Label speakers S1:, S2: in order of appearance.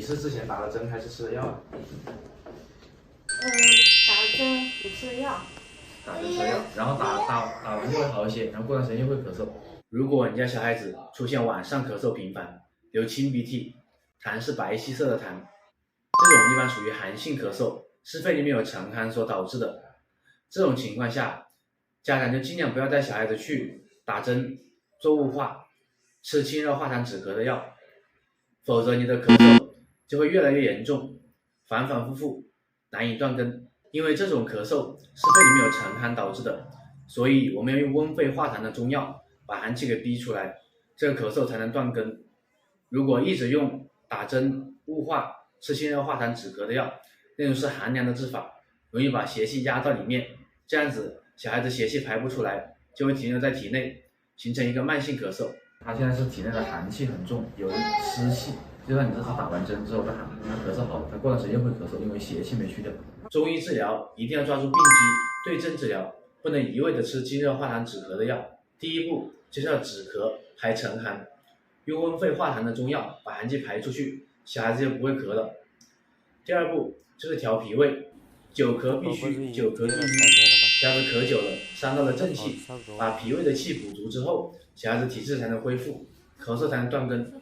S1: 是之前打了针还是吃的药啊？
S2: 打了针也吃了药。
S1: 打针吃了药，然后打完就会好一些，然后过段时间又会咳嗽。如果你家小孩子出现晚上咳嗽频繁、流清鼻涕，痰是白皙色的痰，这种一般属于寒性咳嗽，是肺里面有沉寒所导致的。这种情况下，家长就尽量不要带小孩子去打针、做雾化、吃清热化痰止咳的药，否则你的咳嗽就会越来越严重，反反复复，难以断根。因为这种咳嗽是肺里面有沉寒导致的，所以我们要用温肺化痰的中药把寒气给逼出来，这个咳嗽才能断根。如果一直用打针、雾化、吃清热化痰止咳的药，那种是寒凉的治法，容易把邪气压到里面，这样子小孩子邪气排不出来，就会停留在体内，形成一个慢性咳嗽。他现在是体内的寒气很重，有湿气，就算你这次打完针之后，他咳嗽好了，他过段时间又会咳嗽，因为邪气没去掉。中医治疗一定要抓住病机，对症治疗，不能一味的吃清热化痰止咳的药。第一步就是要止咳排沉寒，用温肺化痰的中药把寒气排出去，小孩子就不会咳了。第二步就是调脾胃，久咳必虚，久咳易瘀，小孩子咳久了伤到了正气，把脾胃的气补足之后，小孩子体质才能恢复，咳嗽才能断根。